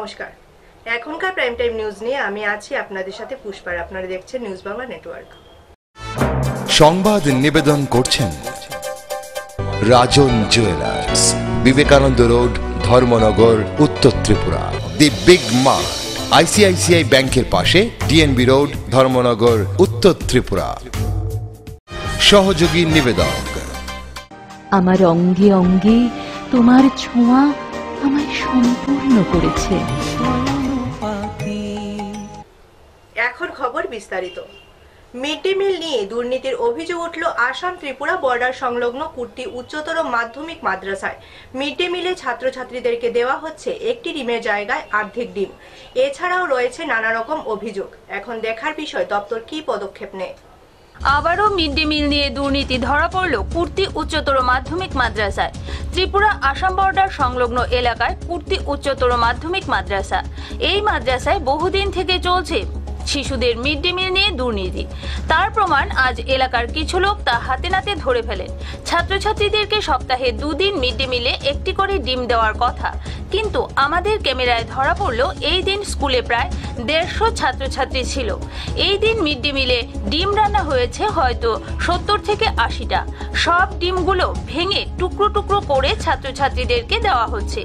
নমস্কার, এখনকার prime time news নিয়ে আমি আছি আপনাদের সাথে পুষ্পার। আপনারা দেখছেন নিউজ বাংলা নেটওয়ার্ক। সংবাদ নিবেদন করছেন রাজন জুয়েলার্স, বিবেকানন্দ রোড, ধর্মনগর, উত্তর Tripura. The big mart, ICICI ব্যাংকের পাশে, ডিএনবি রোড, ধর্মনগর, উত্তর ত্রিপুরা। সহযোগী নিবেদক। আমার অঙ্গে অঙ্গে তোমার ছোঁয়া আমায় সম্পূর্ণ করেছে। এখন খবর বিস্তারিত। মিড ডে মিল নিয়ে দুর্নীতির অভিযোগ উঠল আসাম ত্রিপুরা বর্ডার সংলগ্ন কুর্তি উচ্চতর মাধ্যমিক মাদ্রাসায়। মিড ডে মিলে ছাত্রছাত্রীদেরকে দেওয়া হচ্ছে একটি ডিমের জায়গায় অর্ধেক ডিম। এছাড়াও রয়েছে নানা রকম অভিযোগ। এখন দেখার বিষয় দপ্তর কি পদক্ষেপ নেয়। আবারও মিড ডে মিল নিয়ে দুর্নীতি ধরা পড়ল কুর্তি উচ্চতর মাধ্যমিক মাদ্রাসায়। ত্রিপুরা আসাম বর্ডার সংলগ্ন এলাকায় কুর্তি উচ্চতর মাধ্যমিক মাদ্রাসা। এই মাদ্রাসায় বহুদিন থেকে চলছে শিশুদের মিড ডে মিল নিয়ে দুর্নীতি। তার প্রমাণ আজ এলাকার কিছু লোক তা হাতে নাতে ধরে ফেলেন। ছাত্রছাত্রীদেরকে সপ্তাহে 2 দিন মিড ডে মিলে একটি করে ডিম দেওয়ার কথা, কিন্তু আমাদের ক্যামেরায় ধরা পড়ল এই দিন স্কুলে প্রায় 150 ছাত্রছাত্রী ছিল। এই দিন মিড ডে মিলে ডিম রান্না হয়েছে হয়তো 70 থেকে 80টা। সব ডিমগুলো ভেঙে টুকরো টুকরো করে ছাত্রছাত্রীদেরকে দেওয়া হচ্ছে।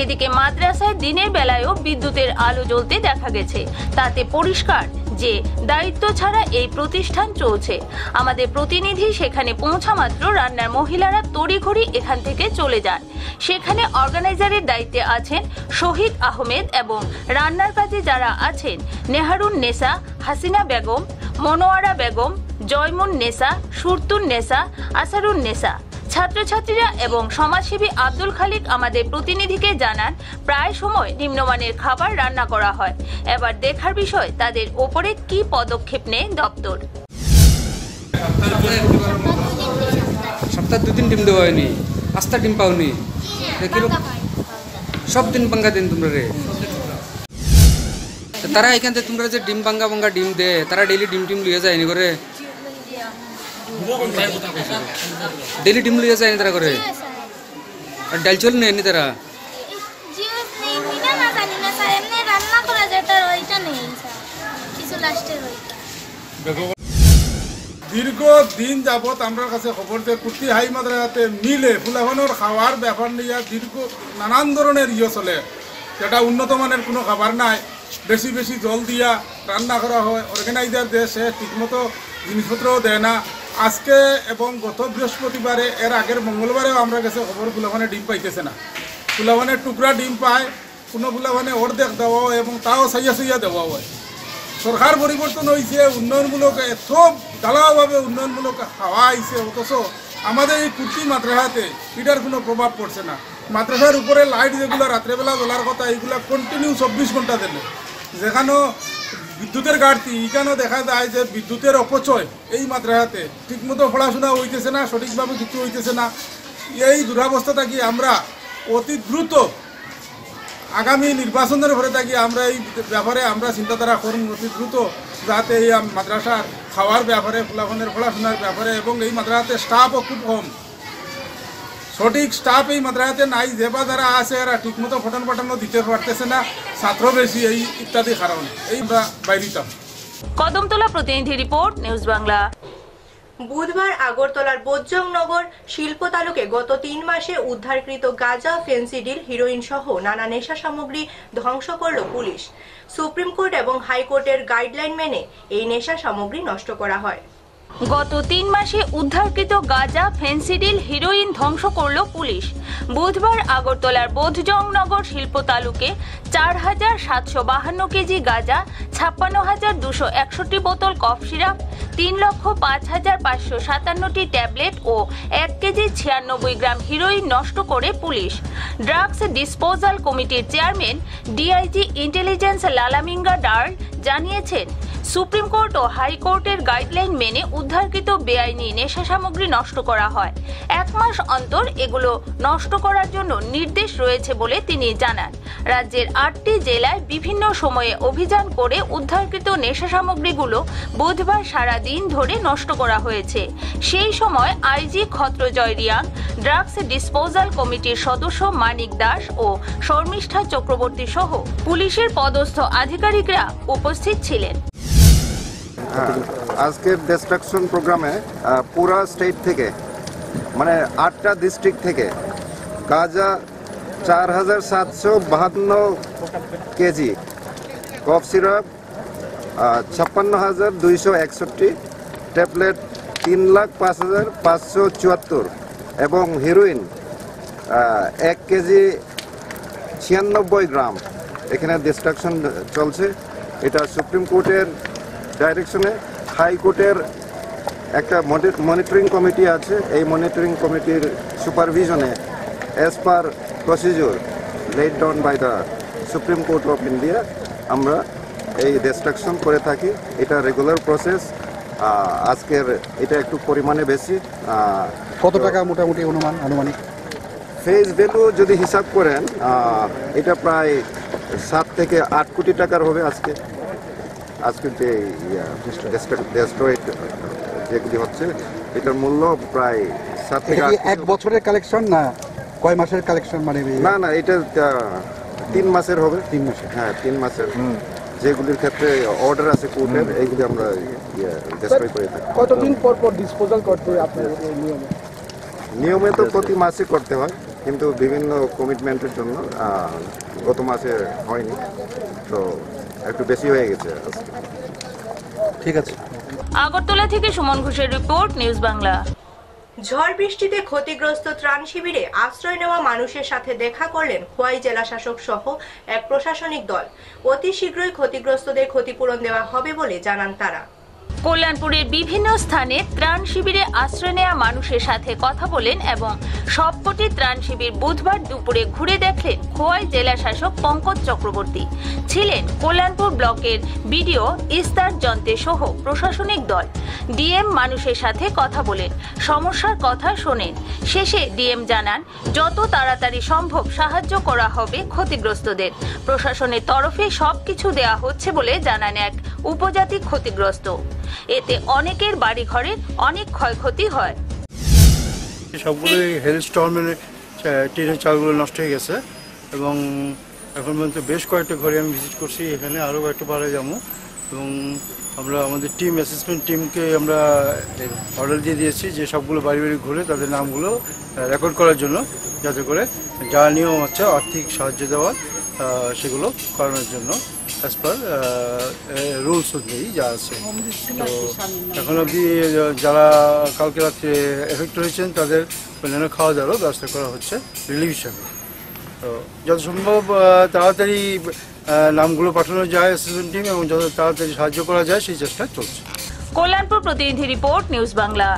এদিকে মাদ্রাসায় দিনের বেলায়ও বিদ্যুতের আলো জ্বলতে দেখা গেছে। তাতে পরিষ্কার যে দায়িত্ব ছাড়া এই প্রতিষ্ঠান চলছে। আমাদের প্রতিনিধি সেখানে পৌঁছা মাত্র রান্নার মহিলারা তড়িঘড়ি এখান থেকে চলে যান। সেখানে অর্গানাইজারের দায়িত্বে আছেন শহীদ আহমেদ এবং রান্নার কাজে যারা আছেন নেহারুন নেসা, হাসিনা বেগম, মনোয়ারা বেগম, জয়মুন নেসা, সুরতুন নেসা, আসারুন নেসা। ছাত্রছাত্রীরা এবং সমাজসেবী আব্দুল খালিক আমাদের প্রতিনিধিকে জানান প্রায় সময় নিম্নমানের খাবার রান্না করা হয়। এবার দেখার বিষয় তাদের ওপরে কি পদক্ষেপ নেয় দপ্তর। সপ্তাহে 2 ডিম দেওয়া হয়নি, 5টা ডিম পাওনি, সব দিন পাঙ্গা দিন তোমরা রে। তারা এখান থেকে তোমরা যে ডিম পাঙ্গা ডিম দে, তারা ডেইলি ডিম লিয়ে যায়নি করে, ডেইলি ডিম লিয়ে যায়নি তারা করে, আর ডাল চল নেয়নি তারা। দীর্ঘ দিন যাবৎ আমরা কাছে খবর যে কুর্তি হাই মাদ্রাসাতে মিলে ফুলাফানোর খাওয়ার ব্যাপার নিয়ে দীর্ঘ নানান ধরনের চলে, যেটা উন্নত মানের কোনো খাবার নাই। বেশি বেশি জল দিয়া রান্না করা হয়, অর্গানাইজার দেয়, সে ঠিকমতো জিনিসপত্রও দেয় না। আজকে এবং গত বৃহস্পতিবারে, এর আগের মঙ্গলবারেও আমরা কাছে খবর ফুলাফানে ডিম পাইতেছে না। ফুলাফানের টুকরা ডিম পায়, কোনো ফুলাফানে অর্ধেক দেওয়া হয় এবং তাও সাইয়া দেওয়া হয়। সরকার পরিবর্তন হয়েছে, উন্নয়নমূলক এত ঢালাওভাবে উন্নয়নমূলক হাওয়া আইছে, অথচ আমাদের এই কুর্তি মাদ্রাসাতে এটার কোনো প্রভাব পড়ছে না। মাদ্রাসার উপরে লাইট যেগুলো রাত্রেবেলা জ্বলার কথা, এইগুলো কন্টিনিউ 24 ঘন্টা দেবে। যেখানেও বিদ্যুতের ঘাটতি, এখানেও দেখা যায় যে বিদ্যুতের অপচয় এই মাদ্রাসাতে। ঠিকমতো পড়াশোনা হইতেছে না, সঠিকভাবে কিছু হইতেছে না। এই দুরাবস্থাটা কি আমরা অতি দ্রুত আগামী নির্বাচনের পরে থাকি আমরা এই ব্যাপারে আমরা চিন্তাধারা করুন অতি দ্রুত, যাতে এই মাদ্রাসার খাওয়ার ব্যাপারে, ফুলাফানের পড়াশোনার ব্যাপারে, এবং এই মাদ্রাসাতে স্টাফও খুব কম, সঠিক স্টাফ এই মাদ্রাসাতে নাই। যে বা যারা আছে এরা ঠিকমতো পঠন দিতে পারতেছে না, ছাত্র বেশি, এই ইত্যাদি কারণ এই আমরা বাইরিতাম। কদমতলা প্রতিনিধি রিপোর্ট, নিউজ বাংলা। বুধবার আগরতলার বোজ্জংনগর শিল্প তালুকে গত 3 মাসে উদ্ধারকৃত গাঁজা, ফেন্সিডিল, হিরোইন সহ নানা নেশা সামগ্রী ধ্বংস করল পুলিশ। সুপ্রিম কোর্ট এবং হাইকোর্টের গাইডলাইন মেনে এই নেশা সামগ্রী নষ্ট করা হয়। গত 3 মাসে উদ্ধারকৃত গাঁজা, ফেন্সিডিল, হিরোইন ধ্বংস করল পুলিশ। বুধবার আগরতলার বোধজংনগর শিল্প তালুকে 4752 কেজি গাঁজা, 56,261 বোতল কফ সিরাপ, 3,05,557টি ট্যাবলেট ও 1 কেজি 96 গ্রাম হিরোইন নষ্ট করে পুলিশ। ড্রাগস ডিসপোজাল কমিটির চেয়ারম্যান ডিআইজি ইন্টেলিজেন্স লালামিঙ্গা ডার জানিয়েছেন, সুপ্রিম কোর্ট ও হাইকোর্টের গাইডলাইন মেনে উদ্ধারকৃত বেআইনি নেশা সামগ্রী নষ্ট করা হয়। 1 মাস অন্তর এগুলো নষ্ট করার জন্য নির্দেশ রয়েছে বলে তিনি জানান। রাজ্যের 8টি জেলায় বিভিন্ন সময়ে অভিযান করে উদ্ধারকৃত নেশা সামগ্রীগুলো বুধবার সারা দিন ধরে নষ্ট করা হয়েছে। সেই সময় আইজি খত্রজয় রিয়াং, ড্রাগস ডিসপোজাল কমিটির সদস্য মানিক দাস ও শর্মিষ্ঠা চক্রবর্তী সহ পুলিশের পদস্থ আধিকারিকরা উপস্থিত ছিলেন। আজকের ডিস্ট্রাকশন প্রোগ্রামে পুরা স্টেট থেকে মানে 8টা ডিস্ট্রিক্ট থেকে গাঁজা 4752 কেজি, কফ সিরাপ 56,261, ট্যাবলেট 3,05,574 এবং হিরোইন 1 কেজি 96 গ্রাম এখানে ডিস্ট্রাকশন চলছে। এটা সুপ্রিম কোর্টের ডাইরেকশনে হাইকোর্টের একটা মনিটরিং কমিটি আছে। এই মনিটরিং কমিটির সুপারভিশনে as per procedure laid down by the Supreme Court of India আমরা এই ডিস্ট্রাকশন করে থাকি। এটা রেগুলার প্রসেস। আজকের এটা একটু পরিমাণে বেশি। কত টাকা মোটামুটি আনুমানিক ফেস ভ্যালু যদি হিসাব করেন এটা প্রায় 7 থেকে 8 কোটি টাকার হবে আজকে যে ডেস্ট্রয়েড যেগুলি হচ্ছে এটার মূল্য প্রায় 7 থেকে 8। 1 বছরের কালেকশন না কয় মাসের কালেকশন? মানে না এটা 3 মাসের হবে। 3 মাসের? হ্যাঁ 3 মাসের। যেগুলির ক্ষেত্রে অর্ডার আছে কোর্টের এইগুলি আমরা ডেস্ট্রয় করে থাকি। কতদিন পর ডিসপোজাল করতে হয় আপনার নিয়মে তো প্রতি মাসে করতে হয়, কিন্তু বিভিন্ন কমিটমেন্টের জন্য গত মাসে হয়নি, তো একটু বেশি হয়ে গেছে আজকে। ঠিক আছে। আগরতলা থেকে সুমন ঘোষের রিপোর্ট, নিউজ বাংলা। ঝড় বৃষ্টিতে ক্ষতিগ্রস্ত ত্রাণ শিবিরে আশ্রয় নেওয়া মানুষের সাথে দেখা করলেন খোয়াই জেলা শাসক সহ এক প্রশাসনিক দল। অতি শীঘ্রই ক্ষতিগ্রস্তদের ক্ষতিপূরণ দেওয়া হবে বলে জানান তারা। কল্যাণপুরের বিভিন্ন স্থানে ত্রাণ শিবিরে আশ্রয় নেওয়া মানুষের সাথে কথা বলেন এবং সবকটি ত্রাণ শিবির বুধবার দুপুরে ঘুরে দেখলেন খোয়াই জেলা শাসক পঙ্কজ চক্রবর্তী। ছিলেন কল্যাণপুর ব্লকের বিডিও ইস্তার জন্তে সহ প্রশাসনিক দল। ডিএম মানুষের সাথে কথা বলেন, সমস্যার কথা শোনেন। শেষে ডিএম জানান যত তাড়াতাড়ি সম্ভব সাহায্য করা হবে ক্ষতিগ্রস্তদের। প্রশাসনের তরফে সবকিছু দেয়া হচ্ছে বলে জানান এক উপজাতি ক্ষতিগ্রস্ত। এতে অনেকের বাড়ি ঘরের অনেক ক্ষয়ক্ষতি হয়। সবগুলোই হেল স্টর্মের টিনের চালগুলো নষ্ট হয়ে গেছে এবং এখন পর্যন্ত বেশ কয়েকটা ঘরে আমি ভিজিট করছি। এখানে আরও কয়েকটা পাড়ায় যাবো এবং আমরা আমাদের টিম অ্যাসেসমেন্ট টিমকে আমরা অর্ডার দিয়ে দিয়েছি যে সবগুলো বাড়ি বাড়ি ঘুরে তাদের নামগুলো রেকর্ড করার জন্য, যাতে করে যা নিয়ম হচ্ছে আর্থিক সাহায্য দেওয়ার সেগুলো করানোর জন্য অ্যাজ পার রুলস অনুযায়ী যা আছে। তো এখন অবধি যারা কালকে রাত্রে এফেক্ট হয়েছেন তাদের অন্যান্য খাওয়া দাওয়ারও ব্যবস্থা করা হচ্ছে রিলিফ হিসাবে। তো যত সম্ভব তাড়াতাড়ি নামগুলো পাঠানো যায় অ্যাসিস্ট্যান্ট টিম এবং যত তাড়াতাড়ি সাহায্য করা যায় সেই চেষ্টা চলছে। কল্যাণপুর প্রতিনিধি রিপোর্ট, নিউজ বাংলা।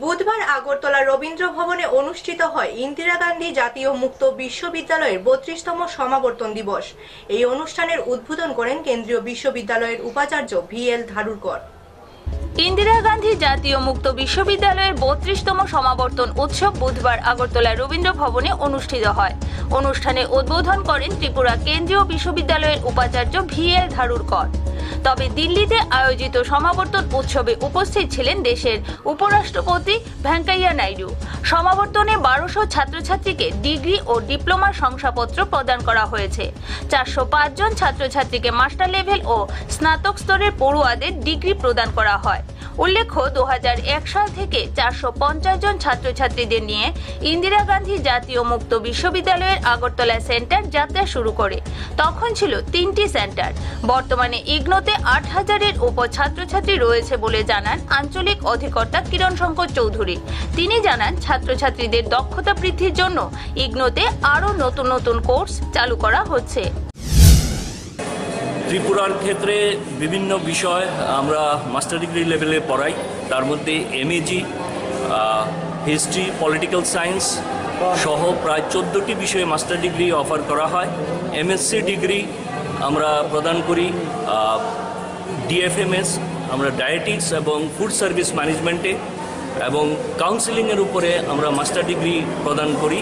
বুধবার আগরতলা রবীন্দ্র ভবনে অনুষ্ঠিত হয় ইন্দিরা গান্ধী জাতীয় মুক্ত বিশ্ববিদ্যালয়ের 32তম সমাবর্তন দিবস। এই অনুষ্ঠানের উদ্বোধন করেন কেন্দ্রীয় বিশ্ববিদ্যালয়ের উপাচার্য VL ধারুরকর। ইন্দিরা গান্ধী জাতীয় মুক্ত বিশ্ববিদ্যালয়ের 32তম সমাবর্তন উৎসব বুধবার আগরতলা রবীন্দ্র ভবনে অনুষ্ঠিত হয়। অনুষ্ঠানে উদ্বোধন করেন ত্রিপুরা কেন্দ্রীয় বিশ্ববিদ্যালয়ের উপাচার্য VL ধারুরকর। তবে দিল্লিতে আয়োজিত সমাবর্তন উৎসবে উপস্থিত ছিলেন দেশের উপরাষ্ট্রপতি ভেঙ্কাইয়া নাইডু। সমাবর্তনে 1200 ছাত্রছাত্রীকে ডিগ্রি ও ডিপ্লোমার শংসাপত্র প্রদান করা হয়েছে। 405 জন ছাত্রছাত্রীকে মাস্টার লেভেল ও স্নাতক স্তরের পড়ুয়াদের ডিগ্রি প্রদান করা হয়। উল্লেখ্য 2001 সাল থেকে 450 জন ছাত্রছাত্রীদের নিয়ে ইন্দিরা গান্ধী জাতীয় মুক্ত বিশ্ববিদ্যালয়ের আগরতলা সেন্টার যাত্রা শুরু করে। তখন ছিল 3টি সেন্টার। বর্তমানে ইগনোতে 8000-এর উপর ছাত্রছাত্রী রয়েছে বলে জানান আঞ্চলিক অধিকর্তা কিরণ শঙ্কর চৌধুরী। তিনি জানান ছাত্রছাত্রীদের দক্ষতা বৃদ্ধির জন্য ইগনোতে আরও নতুন নতুন কোর্স চালু করা হচ্ছে। ত্রিপুরার ক্ষেত্রে বিভিন্ন বিষয় আমরা মাস্টার ডিগ্রি লেভেলে পড়াই, তার মধ্যে MAG, হিস্ট্রি, পলিটিক্যাল সায়েন্স সহ প্রায় 14টি বিষয়ে মাস্টার ডিগ্রি অফার করা হয়। MSc ডিগ্রি আমরা প্রদান করি ডিএফএমএস, আমরা ডায়েটিক্স এবং ফুড সার্ভিস ম্যানেজমেন্টে এবং কাউন্সিলিংয়ের উপরে আমরা মাস্টার ডিগ্রি প্রদান করি।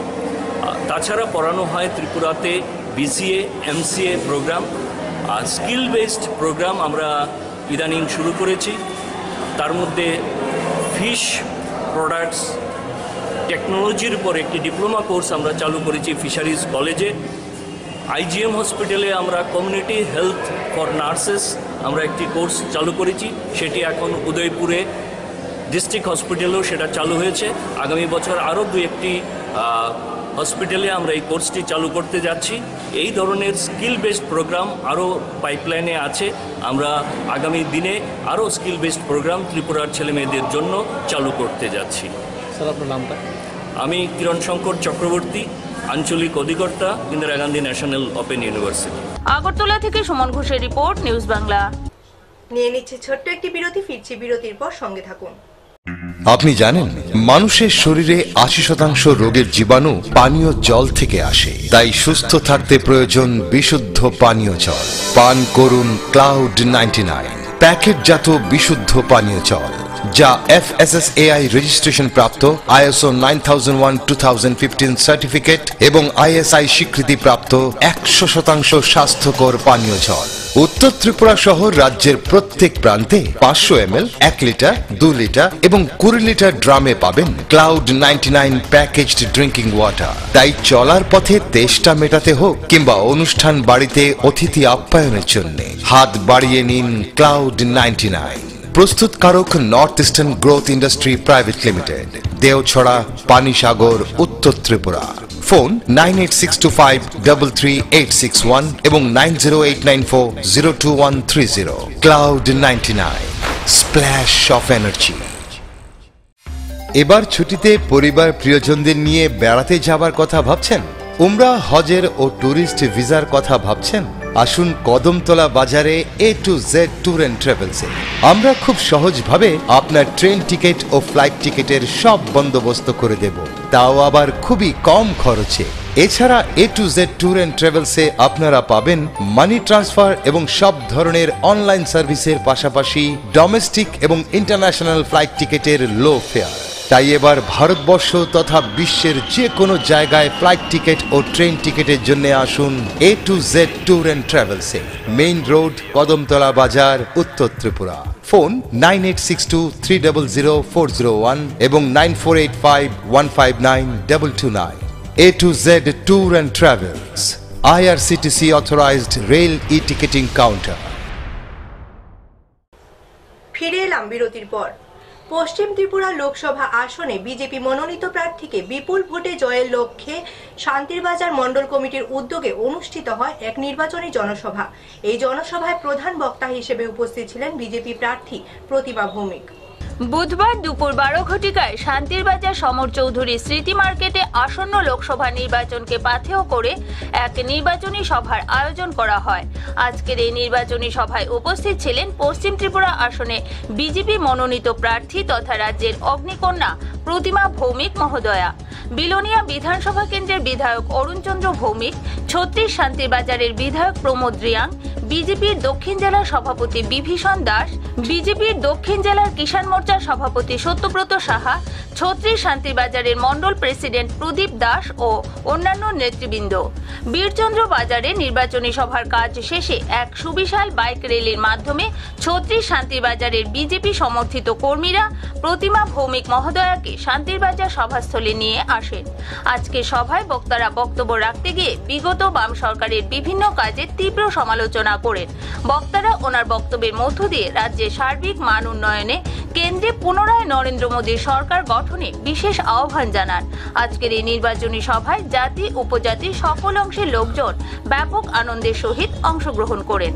তাছাড়া পড়ানো হয় ত্রিপুরাতে বিসিএ, এমসিএ প্রোগ্রাম, আর স্কিল বেসড প্রোগ্রাম আমরা ইদানিং শুরু করেছি। তার মধ্যে ফিশ প্রোডাক্টস টেকনোলজির উপর একটি ডিপ্লোমা কোর্স আমরা চালু করেছি ফিশারিজ কলেজে। আইজিএম হসপিটালে আমরা কমিউনিটি হেলথ ফর নার্সেস আমরা একটি কোর্স চালু করেছি, সেটি এখন উদয়পুরে ডিস্ট্রিক্ট হসপিটালেও সেটা চালু হয়েছে। আগামী বছর আরও 2-1টি হসপিটালে আমরা এই কোর্সটি চালু করতে যাচ্ছি। এই ধরনের স্কিল বেসড প্রোগ্রাম আরও পাইপলাইনে আছে। আমরা আগামী দিনে আরও স্কিল বেসড প্রোগ্রাম ত্রিপুরার ছেলেমেয়েদের জন্য চালু করতে যাচ্ছি। স্যার, আপনার নামটা? আমি কিরণ শঙ্কর চক্রবর্তী, আঞ্চলিক অধিকর্তা, Indira Gandhi national open university. Agartala থেকে সুমন ঘোষের রিপোর্ট, নিউজ বাংলা। নিয়ে নিচ্ছে ছোট্ট একটি বিরতি, ফিরছি বিরতির পর, সঙ্গে থাকুন। আপনি জানেন মানুষের শরীরে 80% রোগের জীবাণু পানীয় জল থেকে আসে। তাই সুস্থ থাকতে প্রয়োজন বিশুদ্ধ পানীয় জল। পান করুন ক্লাউড 99 প্যাকেটজাত বিশুদ্ধ পানীয় জল, যা FSSAI রেজিস্ট্রেশন প্রাপ্ত, ISO 9001:2015 সার্টিফিকেট এবং ISI স্বীকৃতি প্রাপ্ত 100% স্বাস্থ্যকর পানীয় জল। উত্তর ত্রিপুরা সহ রাজ্যের প্রত্যেক প্রান্তে 500 ml, 1 লিটার, 2 লিটার এবং 20 লিটার ড্রামে পাবেন ক্লাউড 99 প্যাকেজড ড্রিঙ্কিং ওয়াটার। তাই চলার পথে তেষ্টা মেটাতে হোক কিংবা অনুষ্ঠান বাড়িতে অতিথি আপ্যায়নের জন্য হাত বাড়িয়ে নিন ক্লাউড 99। প্রস্তুতকারক north eastern growth industry private limited, Deochhara, Panisagar, উত্তর ত্রিপুরা। ফোন 9862533861 এবং 9089402130। Cloud 99, splash of energy. এবার ছুটিতে পরিবার প্রিয়জনদের নিয়ে বেড়াতে যাবার কথা ভাবছেন? উমরা, হজের ও ট্যুরিস্ট ভিসার কথা ভাবছেন? আসুন কদমতলা বাজারে A to Z tour and ট্রাভেলসে। আমরা খুব সহজভাবে আপনার ট্রেন টিকিট ও ফ্লাইট টিকিটের সব বন্দোবস্ত করে দেব, তাও আবার খুবই কম খরচে। এছাড়া A to Z tour and ট্রাভেলসে আপনারা পাবেন মানি ট্রান্সফার এবং সব ধরনের অনলাইন সার্ভিসের পাশাপাশি ডোমেস্টিক এবং ইন্টারন্যাশনাল ফ্লাইট টিকিটের লো ফেয়ার। তাই এবার ভারতবর্ষ তথা বিশ্বের যে কোনো জায়গায় ফ্লাইট টিকিট ও ট্রেন টিকিটের জন্য আসুন A to Z tour and ট্রাভেলসে, main road, Kadamtala Bazar, Uttar Tripura. Phone 9862300401 এবং 9485159229। A to Z tour and travels, IRCTC authorised rail e-ticketing counter. ফিরে এলাম বিরতির পর। পশ্চিম ত্রিপুরা লোকসভা আসনে বিজেপি মনোনীত প্রার্থীকে বিপুল ভোটে জয়ের লক্ষ্যে শান্তিরবাজার মণ্ডল কমিটির উদ্যোগে অনুষ্ঠিত হয় এক নির্বাচনী জনসভা। এই জনসভায় প্রধান বক্তা হিসেবে উপস্থিত ছিলেন বিজেপি প্রার্থী প্রতিমা ভৌমিক। বুধবার দুপুর 12 ঘটিকায় শান্তিরবাজার সমর চৌধুরী স্মৃতি মার্কেটে আসন্ন লোকসভা নির্বাচনকে পাথেয় করে এক নির্বাচনী সভার আয়োজন করা হয়। আজকের এই নির্বাচনী সভায় উপস্থিত ছিলেন পশ্চিম ত্রিপুরা আসনে বিজেপি মনোনীত প্রার্থী তথা রাজ্যের অগ্নিকন্যা প্রতিমা ভৌমিক মহোদয়া, বিলোনিয়া বিধানসভা কেন্দ্রের বিধায়ক অরুণচন্দ্র ভৌমিক, 36 শান্তিরবাজারের বিধায়ক প্রমোদ রিয়াং, বিজেপির দক্ষিণ জেলার সভাপতি বিভীষণ দাস, বিজেপির দক্ষিণ জেলার কিষাণ মোর্চার সভাপতি সত্যব্রত সাহা, 36 শান্তিরবাজারের মণ্ডল প্রেসিডেন্ট প্রদীপ দাস ও অন্যান্য নেতৃবৃন্দ। বীরচন্দ্র বাজারে নির্বাচনী সভার কাজ শেষে এক সুবিশাল বাইক র্যালির মাধ্যমে 36 শান্তিরবাজারের বিজেপি সমর্থিত কর্মীরা প্রতিমা ভৌমিক মহোদয়াকে শান্তিরবাজার সভাস্থলে নিয়ে আসেন। আজকে সভায় বক্তারা বক্তব্য রাখতে গিয়ে বিগত বাম সরকারের বিভিন্ন কাজে তীব্র সমালোচনা করেন। বক্তারা ওনার বক্তব্যের মধ্য দিয়ে রাজ্যের সার্বিক মান উন্নয়নে কেন্দ্রে পুনরায় নরেন্দ্র মোদীর সরকার গঠনে বিশেষ আহ্বান জানান। আজকের এই নির্বাচনী সভায় জাতি উপজাতির সকল অংশের লোকজন ব্যাপক আনন্দের সহিত অংশগ্রহণ করেন।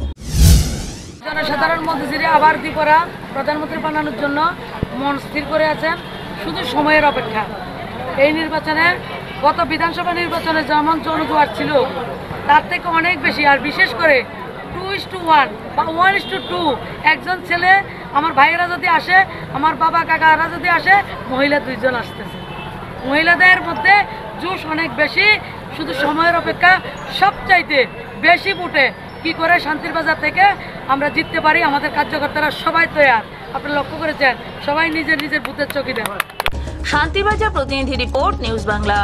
জনসাধারণ মোদীজিরে আবার ত্রিপুরা প্রধানমন্ত্রী বানানোর জন্য মন স্থির করে আছেন, শুধু সময়ের অপেক্ষা। এই নির্বাচনে গত বিধানসভা নির্বাচনে যেমন জনজোয়ার ছিল তার থেকে অনেক বেশি, আর বিশেষ করে 2:1 বা 1:2 একজন ছেলে আমার ভাইয়েরা যদি আসে, আমার বাবা কাকারা যদি আসে, মহিলা 2 জন আসতেছে। মহিলাদের মধ্যে জোশ অনেক বেশি, শুধু সময়ের অপেক্ষা। সবচাইতে বেশি ভোটে কি করে শান্তির বাজার থেকে আমরা জিততে পারি। আমাদের কার্যকর্তারা সবাই তৈরি, আপনারা লক্ষ্য করেছেন, সবাই নিজের নিজের বুথের চৌকিদার। শান্তিবাজার প্রতিনিধি রিপোর্ট, নিউজ বাংলা।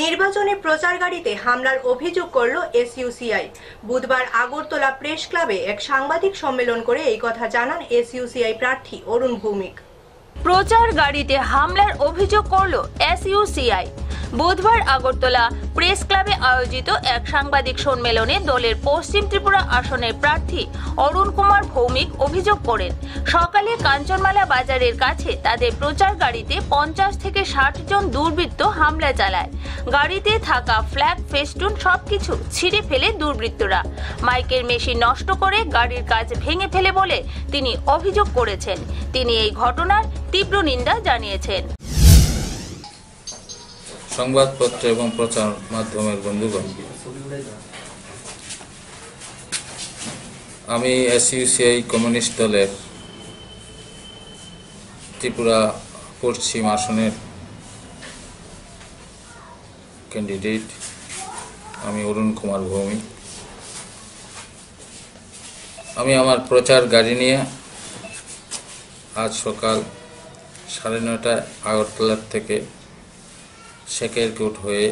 নির্বাচনী প্রচার গাড়িতে হামলার অভিযোগ করল এসইউসিআই। বুধবার আগরতলা প্রেস ক্লাবে এক সাংবাদিক সম্মেলন করে এই কথা জানান এসইউসিআই প্রার্থী অরুণ ভৌমিক। প্রচার গাড়িতে হামলার অভিযোগ করল এসইউসিআই। বুধবার আগরতলা প্রেস ক্লাবে আয়োজিত এক সাংবাদিক সম্মেলনে দলের পশ্চিম ত্রিপুরা আসনের প্রার্থী অরুণ কুমার ভৌমিক অভিযোগ করেন, সকালে কাঞ্চনমালা বাজারের কাছে তাদের প্রচার গাড়িতে 50 থেকে 60 জন দুর্বৃত্ত হামলা চালায়। গাড়িতে থাকা ফ্ল্যাগ, ফেস্টুন সবকিছু ছিঁড়ে ফেলে দুর্বৃত্তরা। মাইকের মেশিন নষ্ট করে গাড়ির কাজ ভেঙে ফেলে বলে তিনি অভিযোগ করেছেন। তিনি এই ঘটনার তীব্র নিন্দা জানিয়েছেন। সংবাদপত্র এবং প্রচার মাধ্যমের বন্ধুগণ, আমি এসইউসিআই কমিউনিস্ট দলের ত্রিপুরা পশ্চিম আসনের ক্যান্ডিডেট, আমি অরুণ কুমার ভৌমিক। আমি আমার প্রচার গাড়ি নিয়ে আজ সকাল 9:30টায় আগরতলার থেকে শেখেরকোট হয়ে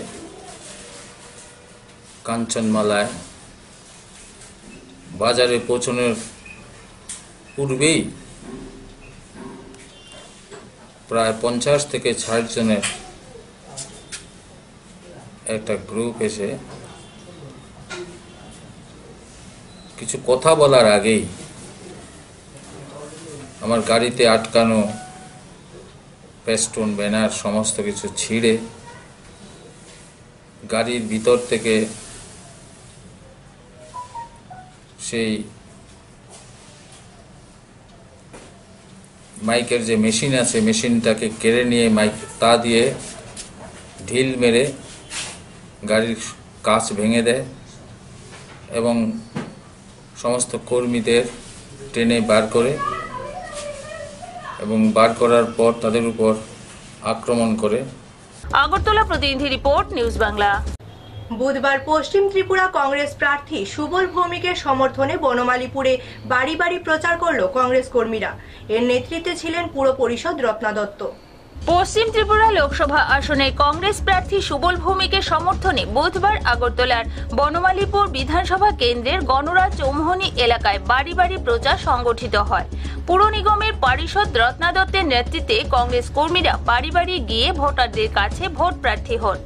কাঞ্চনমালায় বাজারে পৌঁছানোর পূর্বেই প্রায় 50 থেকে 60 জনের একটা গ্রুপ এসে কিছু কথা বলার আগেই আমার গাড়িতে আটকানো পেস্টুন, ব্যানার সমস্ত কিছু ছিঁড়ে গাড়ির ভিতর থেকে সেই মাইকের যে মেশিন আছে মেশিনটাকে কেড়ে নিয়ে মাইক তা দিয়ে ঢিল মেরে গাড়ির কাঁচ ভেঙে দেয় এবং সমস্ত কর্মীদের টেনে বার করে এবং বার করার পর তাদের উপর আক্রমণ করে। আগরতলা প্রতিনিধি রিপোর্ট, নিউজ বাংলা। বুধবার পশ্চিম ত্রিপুরা কংগ্রেস প্রার্থী সুবল ভৌমিকের সমর্থনে বনমালীপুরে বাড়ি বাড়ি প্রচার করল কংগ্রেস কর্মীরা। এর নেতৃত্বে ছিলেন পুর পরিষদ রত্না দত্ত। পশ্চিম ত্রিপুরা লোকসভা আসনে কংগ্রেস প্রার্থী সুবল ভৌমিকের সমর্থনে বুধবার আগরতলার বনমালীপুর বিধানসভা কেন্দ্রের গণরাজ চৌমুহনী এলাকায় বাড়ি বাড়ি প্রচার সংগঠিত হয়। পুর নিগমের পারিষদ রত্না দত্তের নেতৃত্বে কংগ্রেস কর্মীরা বাড়ি বাড়ি গিয়ে ভোটারদের কাছে ভোট প্রার্থী হন।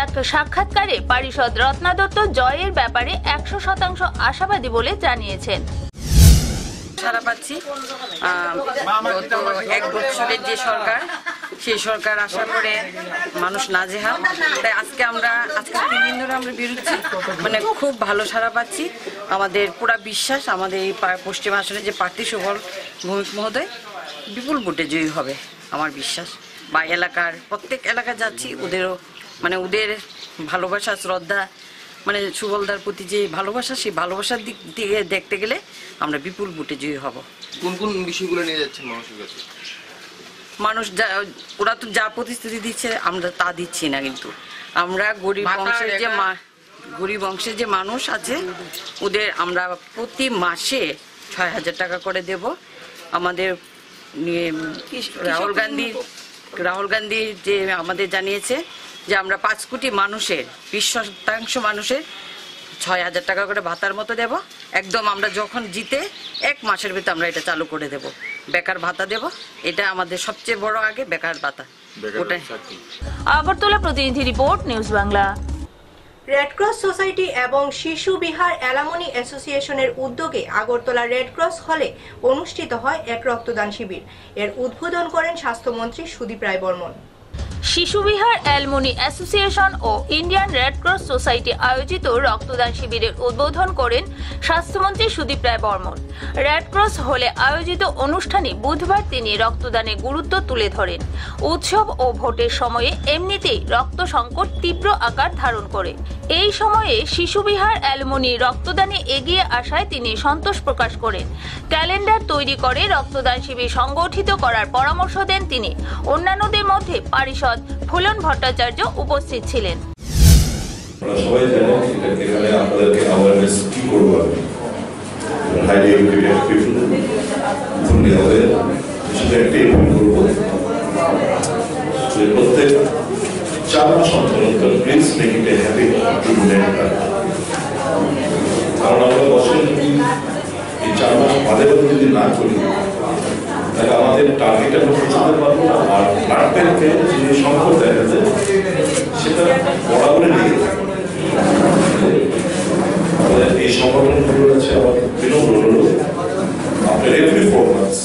এক সাক্ষাৎকারে পারিষদ রত্না দত্ত জয়ের ব্যাপারে 100% আশাবাদী বলে জানিয়েছেন। সারা পাচ্ছি, গত 1 বছরের যে সরকার, সেই সরকার আসার পরে মানুষ নাজেহাল। তাই আজকে 3 দিন ধরে আমরা বেরোচ্ছি, মানে খুব ভালো সারা পাচ্ছি। আমাদের পুরা বিশ্বাস আমাদের এই পশ্চিম আসনে যে প্রার্থী সুবল ভৌমিক মহোদয় বিপুল ভোটে জয়ী হবে আমার বিশ্বাস। বা এলাকার প্রত্যেক এলাকায় যাচ্ছি, ওদের ভালোবাসা, শ্রদ্ধা, মানে সুবলদার প্রতি যে ভালোবাসা, সেই ভালোবাসার দিক দিয়ে দেখতে গেলে আমরা বিপুল ভোটে জয়ী হব। কোন কোন বিষয়গুলো নিয়ে যাচ্ছেন মানুষের কাছে? মানুষ ওরা তো যা প্রতিশ্রুতি দিচ্ছে আমরা তা দিচ্ছি না, কিন্তু আমরা গরিব বংশের যে মানুষ আছে ওদের আমরা প্রতি মাসে 6,000 টাকা করে দেব। আমাদের রাহুল গান্ধী যে আমাদের জানিয়েছে যে আমরা 5 কোটি মানুষের 20% মানুষের 6,000 টাকা করে ভাতার মতো দেব। একদম আমরা যখন জিতে 1 মাসের ভিতরে আমরা এটা চালু করে দেব। বেকার ভাতা দেব, এটা আমাদের সবচেয়ে বড় আগে বেকার ভাতা। ওটাই। আগরতলা প্রতিনিধি report, news Bangla. Red Cross society এবং শিশু বিহার অ্যালামনি অ্যাসোসিয়েশনের উদ্যোগে আগরতলা রেডক্রস হলে অনুষ্ঠিত হয় এক রক্তদান শিবির। এর উদ্বোধন করেন স্বাস্থ্যমন্ত্রী সুদীপ রায় বর্মন। শিশু বিহার অ্যালমনি অ্যাসোসিয়েশন ও ইন্ডিয়ান রেড ক্রস সোসাইটি আয়োজিত রক্তদান শিবিরের উদ্বোধন করেন স্বাস্থ্যমন্ত্রী সুদীপ রায় বর্মন। রেড ক্রস হলে আয়োজিত অনুষ্ঠানে বুধবার তিনি রক্তদানের গুরুত্ব তুলে ধরেন। উৎসব ও ভোটের সময়ে এমনিতেই রক্ত সংকট তীব্র আকার ধারণ করে। এই সময়ে শিশু বিহার অ্যালমনি রক্তদানে এগিয়ে আসায় তিনি সন্তোষ প্রকাশ করেন। ক্যালেন্ডার তৈরি করে রক্তদান শিবির সংগঠিত করার পরামর্শ দেন তিনি। অন্যান্যদের মধ্যে পারিষদ ফুলন ভট্টাচার্য উপস্থিত ছিলেন। আপনারা সবাই জানেন এখানে আপনাদেরকে অ্যাওয়ারনেস কি করবো আমি highly educated people fully aware সেটা একটা ইভেন্ট করবো প্রত্যেক 4 মাস অন্তর please make it a habit two donate blood. কারণ আমরা বছরে যদি এই 4 মাস বাদে যদি না করি তাহলে আমাদের টার্গেট আমরা পৌঁছাতে পারবো না। আর ব্লাড ব্যাংকে যে সংকট দেখা যায় সেটা বরাবরে নিয়ে আমাদের এই সংগঠনগুলোর কাছে আমার বিনম্র অনুরোধ, আপনার every 4 months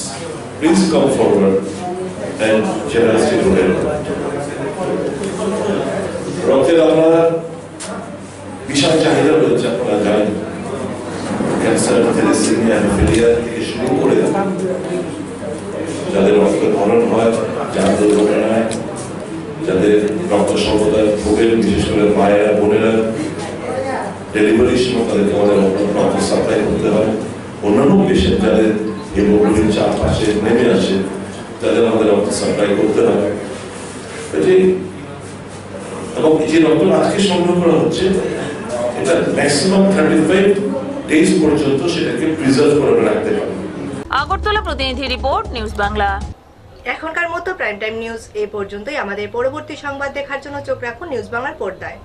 please come forward and generously donate. রক্তের আমরা বিশাল চাহিদা রয়েছে, আপনারা জানেন ক্যান্সার, থ্যালাসেমিয়া, হেমোফিলিয়া থেকে শুরু করে যাদের রক্ত ক্ষরণ হয়, যার দুর্ঘটনায়, যাদের রক্ত স্বল্পতার ভোগেন, বিশেষ করে মায়েরা, বোনেরা ডেলিভারির সময় তাদেরকে আমাদের রক্ত সাপ্লাই করতে হয়। অন্যান্য পেশেন্ট যাদের হিমোগ্লোবিন চাপ আসে, নেমে আসে, যাদের আমাদের রক্ত সাপ্লাই করতে হয়। এবং যে রক্ত আজকে সংগ্রহ করা হচ্ছে এটা ম্যাক্সিমাম 35 ডেজ পর্যন্ত সেটাকে প্রিজার্ভ করে রাখতে হবে। আগরতলা প্রতিনিধি রিপোর্ট, নিউজ বাংলা। এখনকার মতো প্রাইম টাইম নিউজ এ পর্যন্তই। আমাদের পরবর্তী সংবাদ দেখার জন্য চোখ রাখুন নিউজ বাংলার পর্দায়।